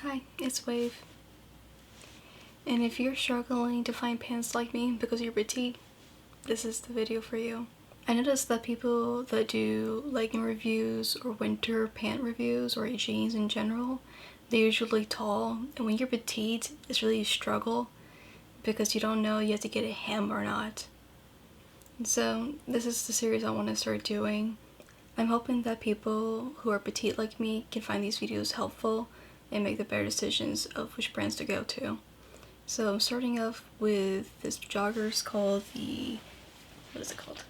Hi, it's Wave. And if you're struggling to find pants like me because you're petite, this is the video for you. I noticed that people that do legging reviews or winter pant reviews or jeans in general, they're usually tall, and when you're petite, it's really a struggle because you don't know you have to get a hem or not. And so this is the series I want to start doing. I'm hoping that people who are petite like me can find these videos helpful and make the better decisions of which brands to go to. So I'm starting off with this joggers called what is it called?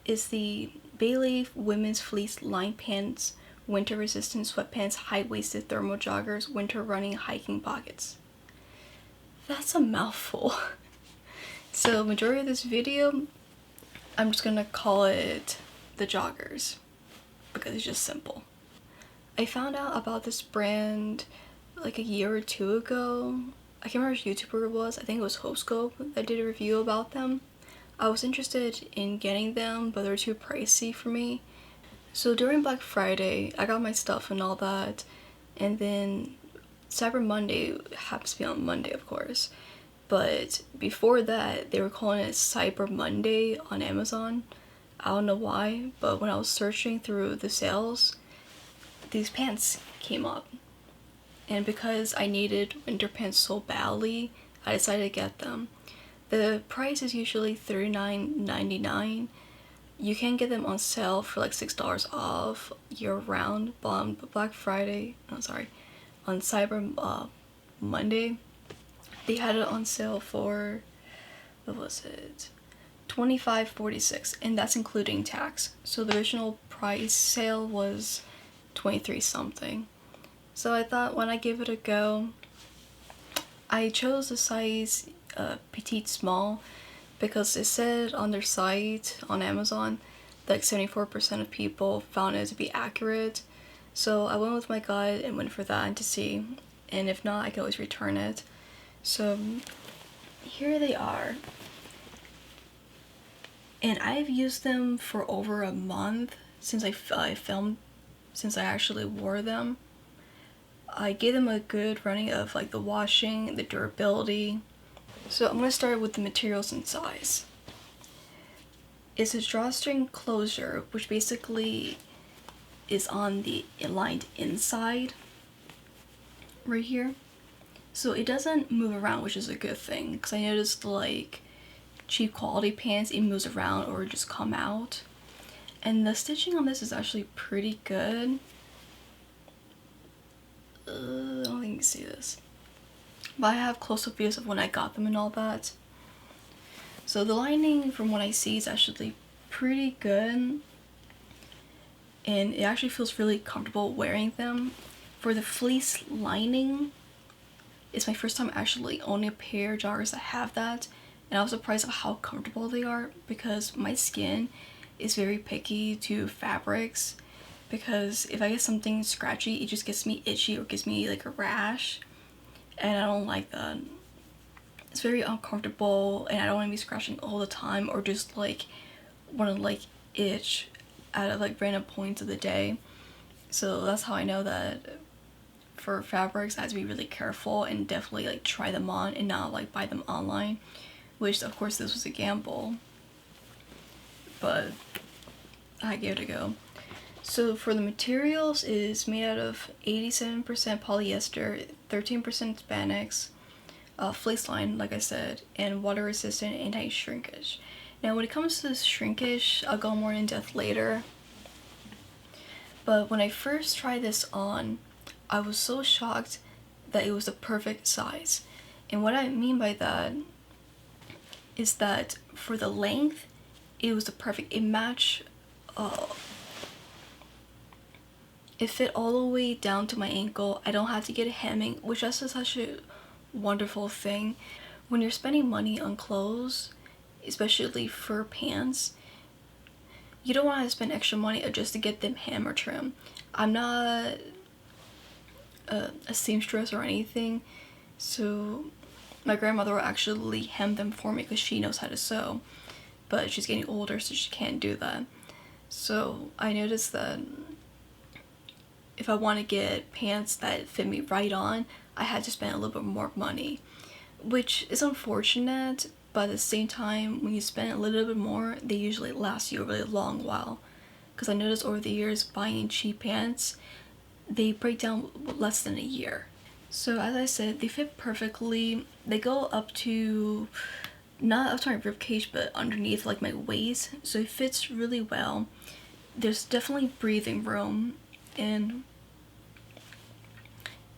It's the Bayleaf Women's Fleece Lined Pants Winter Resistant Sweatpants High-Waisted Thermal Joggers Winter Running Hiking Pockets. That's a mouthful. So majority of this video, I'm just gonna call it the joggers because it's just simple. I found out about this brand like a year or two ago. I can't remember which YouTuber it was. I think it was Hoscope that did a review about them. I was interested in getting them, but they're too pricey for me. So during Black Friday, I got my stuff and all that, and then Cyber Monday happens to be on Monday, of course. But before that, they were calling it Cyber Monday on Amazon. I don't know why, but when I was searching through the sales, these pants came up. And because I needed winter pants so badly, I decided to get them. The price is usually $39.99. You can get them on sale for like $6 off year round, but on Black Friday, on Cyber Monday, they had it on sale for, what was it? $25.46, and that's including tax. So the original price sale was 23 something. So I thought when I give it a go, I chose the size petite small because it said on their site on Amazon that 74% of people found it to be accurate. So I went with my gut and went for that to see, and if not, I can always return it. So here they are, and I've used them for over a month since I filmed, since I actually wore them. I gave them a good running of like the washing, the durability. So I'm going to start with the materials and size. It's a drawstring closure, which basically is on the lined inside right here. So it doesn't move around, which is a good thing, because I noticed like cheap quality pants, it moves around or just come out. And the stitching on this is actually pretty good. I don't think you can see this, but I have close-up videos of when I got them and all that. So the lining, from what I see, is actually pretty good, and it actually feels really comfortable wearing them. For the fleece lining, it's my first time actually owning a pair of joggers that have that, and I was surprised at how comfortable they are because my skin is very picky to fabrics. Because if I get something scratchy, it just gets me itchy or gives me like a rash, and I don't like that. It's very uncomfortable, and I don't want to be scratching all the time or just like want to like itch at like random points of the day. So that's how I know that for fabrics I have to be really careful and definitely like try them on and not like buy them online, which of course this was a gamble, but I gave it a go. So for the materials, it is made out of 87% polyester, 13% spandex, fleece line, like I said, and water resistant anti-shrinkage. Now when it comes to shrinkage, I'll go more in depth later. But when I first tried this on, I was so shocked that it was the perfect size. And what I mean by that is that for the length, it was the perfect, it matched, it fit all the way down to my ankle. I don't have to get a hemming, which is such a wonderful thing. When you're spending money on clothes, especially for pants, you don't want to spend extra money just to get them hem or trim. I'm not a seamstress or anything, so my grandmother will actually hem them for me because she knows how to sew, but she's getting older so she can't do that. So I noticed that if I want to get pants that fit me right on, I had to spend a little bit more money, which is unfortunate, but at the same time, when you spend a little bit more, they usually last you a really long while. Because I noticed over the years, buying cheap pants, they break down less than a year. So as I said, they fit perfectly. They go up to, not up to my ribcage, but underneath like my waist, so it fits really well. There's definitely breathing room, and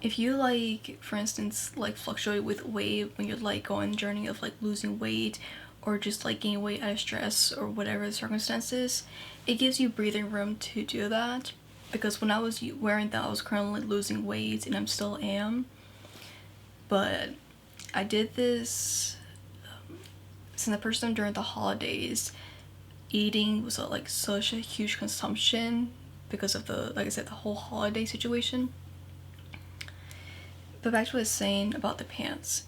if you like, for instance, like fluctuate with weight when you're like going on a journey of like losing weight or just like gaining weight out of stress or whatever the circumstances, it gives you breathing room to do that. Because when I was wearing that, I was currently losing weight, and I'm still am. But I did this since the first time during the holidays. Eating was like such a huge consumption because of the, like I said, the whole holiday situation. But back to what I was saying about the pants.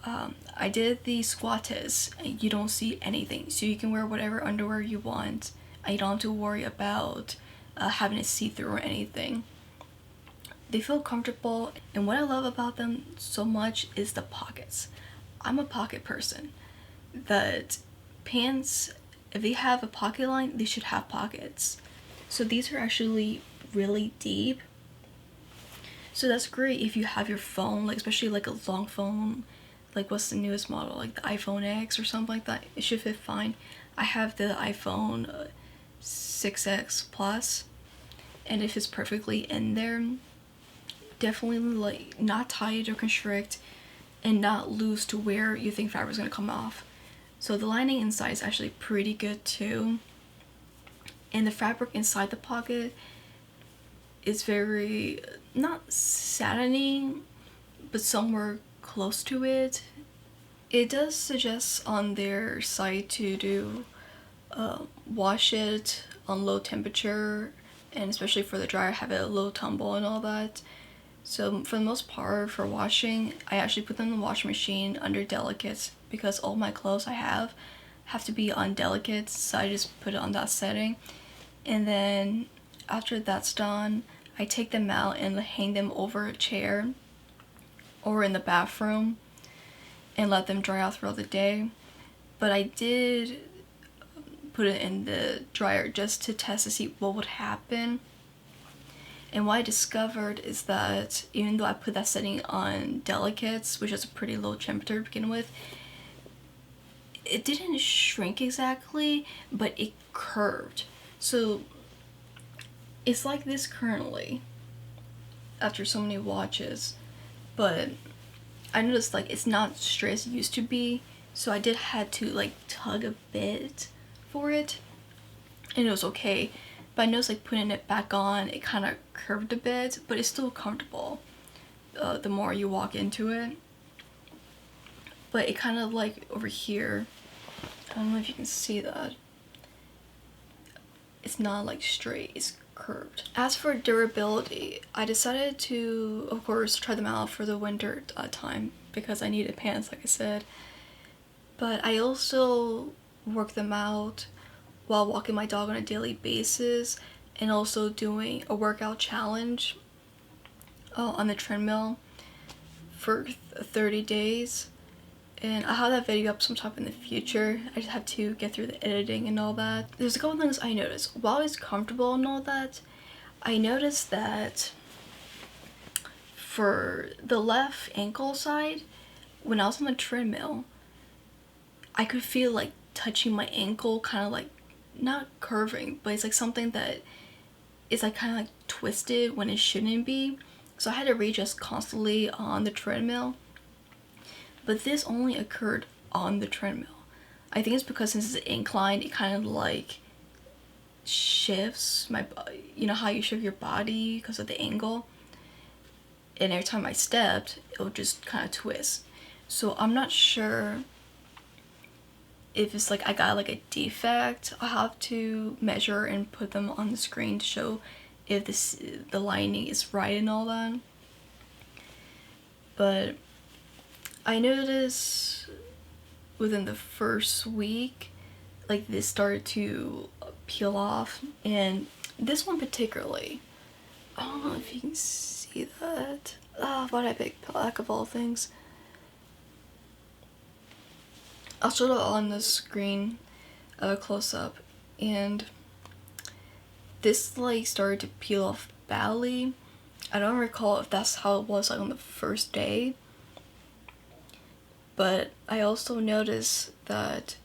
I did the squat test, and you don't see anything, so you can wear whatever underwear you want, and you don't have to worry about having to see through or anything. They feel comfortable, and what I love about them so much is the pockets. I'm a pocket person. That pants, if they have a pocket line, they should have pockets. So these are actually really deep. So that's great if you have your phone, like especially like a long phone, like what's the newest model, like the iPhone X or something like that. It should fit fine. I have the iPhone 6X Plus, and if it's perfectly in there, definitely like not tight or constrict, and not loose to where you think fabric's gonna come off. So the lining inside is actually pretty good too, and the fabric inside the pocket is very, not satiny, but somewhere close to it. It does suggest on their site to do wash it on low temperature, and especially for the dryer, have it a low tumble and all that. So for the most part, for washing, I actually put them in the washing machine under delicates, because all my clothes I have to be on delicates, so I just put it on that setting. And then after that's done, I take them out and hang them over a chair or in the bathroom and let them dry out throughout the day. But I did put it in the dryer just to test to see what would happen. And what I discovered is that even though I put that setting on delicates, which is a pretty low temperature to begin with, it didn't shrink exactly, but it curved. So it's like this currently after so many washes, but I noticed like it's not straight as it used to be, so I did had to like tug a bit for it, and it was okay. But I noticed like putting it back on, it kind of curved a bit, but it's still comfortable the more you walk into it. But it kind of like over here, I don't know if you can see that, it's not like straight, it's curved. As for durability, I decided to, of course, try them out for the winter time because I needed pants, like I said. But I also work them out while walking my dog on a daily basis, and also doing a workout challenge on the treadmill for 30 days. And I'll have that video up sometime in the future. I just have to get through the editing and all that. There's a couple things I noticed. While it's comfortable and all that, I noticed that for the left ankle side, when I was on the treadmill, I could feel like touching my ankle, kind of like, not curving, but it's like something that is like kind of like twisted when it shouldn't be. So I had to readjust constantly on the treadmill. But this only occurred on the treadmill. I think it's because since it's inclined, it kind of like shifts my, you know how you shift your body because of the angle, and every time I stepped, it would just kind of twist. So I'm not sure if it's like I got like a defect. I'll have to measure and put them on the screen to show if the lining is right and all that. But I noticed within the first week, like this started to peel off, and this one particularly, I don't know if you can see that. Why did I pick black of all things? I'll show it on the screen, close up, and this like started to peel off badly. I don't recall if that's how it was like on the first day, but I also noticed that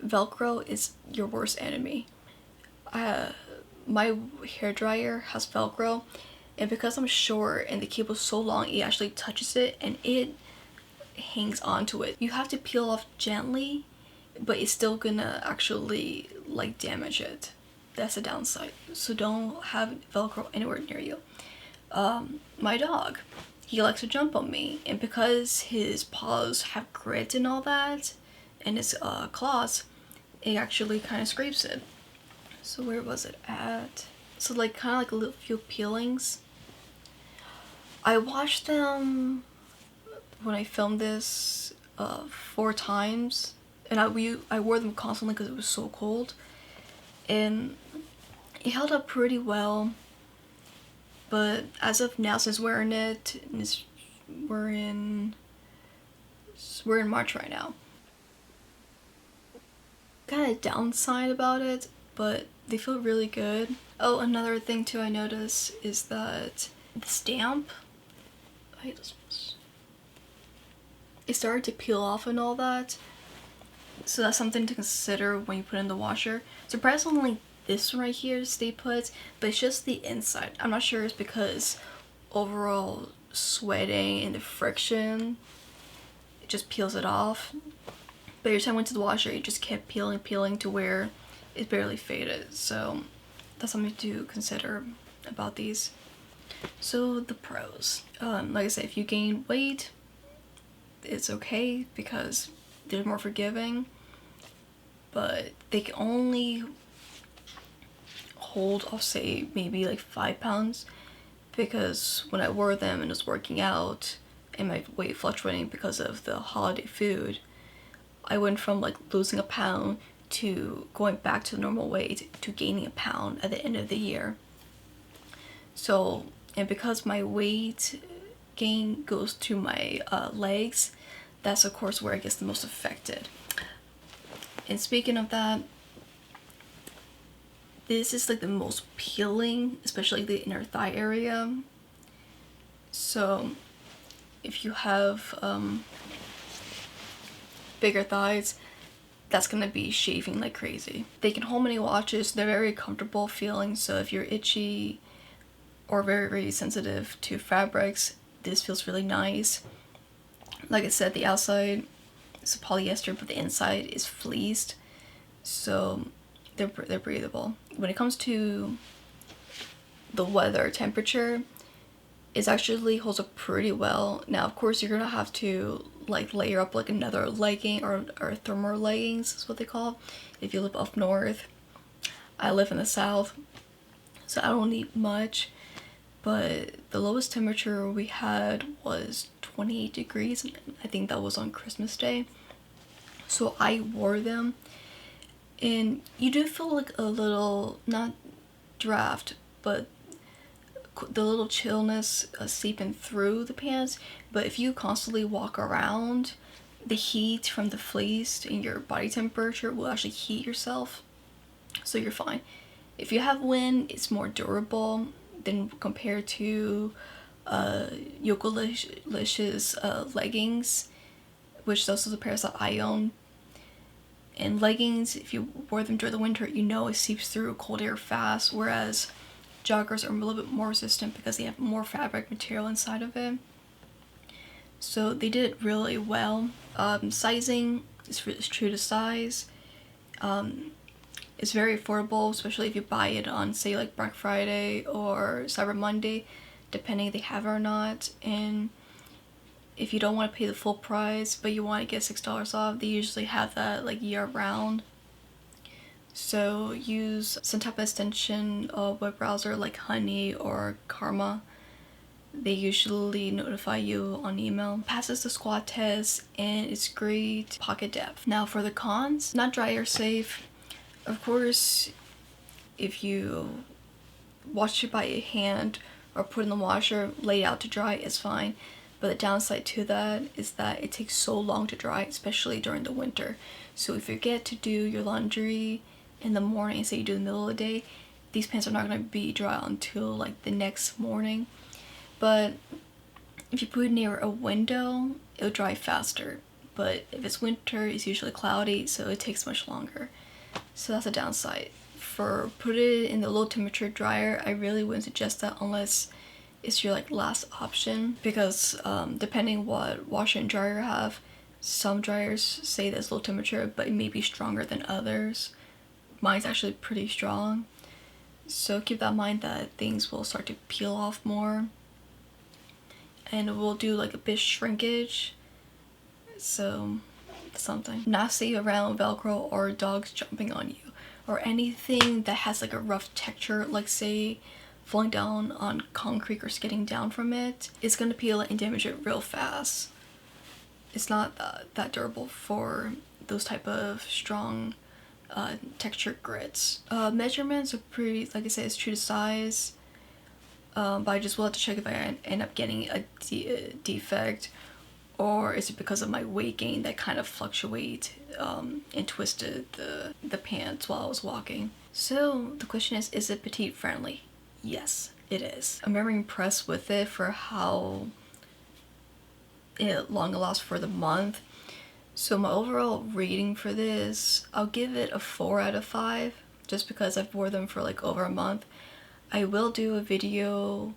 Velcro is your worst enemy. My hairdryer has Velcro, and because I'm short and the cable's so long, it actually touches it and it hangs onto it. You have to peel off gently, but it's still gonna actually like damage it. That's a downside. So don't have Velcro anywhere near you. My dog, he likes to jump on me, and because his paws have grit and all that, and his claws, it actually kind of scrapes it. So where was it at? So like kind of like a little few peelings. I washed them when I filmed this 4 times, and I wore them constantly because it was so cold, and it held up pretty well. But as of now, since wearing it, we're in March right now. Kind of downside about it, but they feel really good. Oh, another thing too I noticed is that the stamp, it started to peel off and all that. So that's something to consider when you put it in the washer. Surprisingly, this one right here stay put, but it's just the inside. I'm not sure it's because overall sweating and the friction, it just peels it off. But every time I went to the washer, it just kept peeling to where it barely faded. So that's something to consider about these. So the pros, like I said, if you gain weight, it's okay because they're more forgiving, but they can only hold, I'll say maybe like 5 pounds, because when I wore them and was working out and my weight fluctuating because of the holiday food, I went from like losing a pound to going back to the normal weight to gaining a pound at the end of the year. So, and because my weight gain goes to my legs, that's of course where it gets the most affected. And speaking of that, this is like the most peeling, especially the inner thigh area. So if you have bigger thighs, that's gonna be shaving like crazy. They can hold many watches, they're very comfortable feeling, so if you're itchy or very, very sensitive to fabrics, this feels really nice. Like I said, the outside is polyester, but the inside is fleeced, so they're breathable. When it comes to the weather temperature, it actually holds up pretty well. Now, of course, you're gonna have to like layer up like another legging or thermal leggings is what they call if you live up north. I live in the south, so I don't need much, but the lowest temperature we had was 28 degrees. I think that was on Christmas Day. So I wore them, and you do feel like a little, not draft, but the little chillness seeping through the pants. But if you constantly walk around, the heat from the fleece and your body temperature will actually heat yourself, so you're fine. If you have wind, it's more durable than compared to Yogalicious leggings, which those are the pairs that I own. And leggings, if you wear them during the winter, you know it seeps through cold air fast, whereas joggers are a little bit more resistant because they have more fabric material inside of it. So they did it really well. Sizing is true to size. It's very affordable, especially if you buy it on, say, like Black Friday or Cyber Monday, depending if they have it or not. And if you don't want to pay the full price, but you want to get $6 off, they usually have that like year round. So use some type of extension web browser like Honey or Karma. They usually notify you on email. Passes the squat test, and it's great pocket depth. Now for the cons, not dryer safe. Of course, if you wash it by hand or put in the washer, lay it out to dry, it's fine. But the downside to that is that it takes so long to dry, especially during the winter. So if you forget to do your laundry in the morning, say you do in the middle of the day, these pants are not going to be dry until like the next morning. But if you put it near a window, it'll dry faster. But if it's winter, it's usually cloudy, so it takes much longer. So that's a downside. For put it in the low temperature dryer, I really wouldn't suggest that unless it's your like last option, because depending what washer and dryer you have, some dryers say that's low temperature, but it may be stronger than others. Mine's actually pretty strong. So keep that in mind that things will start to peel off more. And it will do like a bit shrinkage. So something. Not safe around Velcro or dogs jumping on you. Or anything that has like a rough texture, like say falling down on concrete or skidding down from it. It's gonna peel and damage it real fast. It's not that durable for those type of strong texture grits. Measurements are pretty, like I said, it's true to size. But I just will have to check if I end up getting a defect, or is it because of my weight gain that kind of fluctuate and twisted the pants while I was walking. So the question is it petite friendly? Yes, it is. I'm very impressed with it for how long it lasts for the month. So my overall rating for this, I'll give it a 4 out of 5, just because I've worn them for like over a month. I will do a video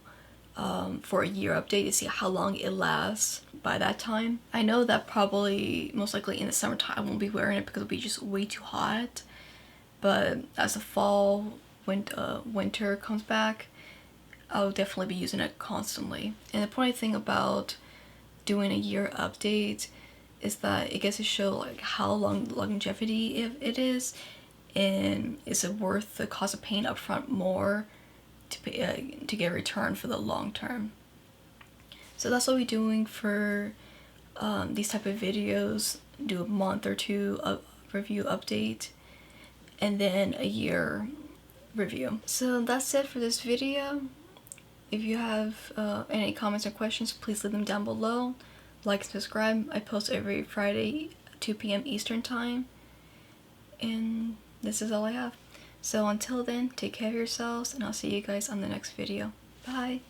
for a year update to see how long it lasts by that time. I know that probably most likely in the summertime I won't be wearing it because it'll be just way too hot. But as the fall, winter comes back, I'll definitely be using it constantly. And the point thing about doing a year update is that it gets to show like how long longevity it is, and is it worth the cost of paying upfront more to pay, to get a return for the long term. So that's what we're doing for these type of videos. Do a month or two of review update and then a year review. So that's it for this video. If you have any comments or questions, please leave them down below. Like and subscribe. I post every Friday 2 p.m. Eastern time. And this is all I have. So until then, take care of yourselves, and I'll see you guys on the next video. Bye!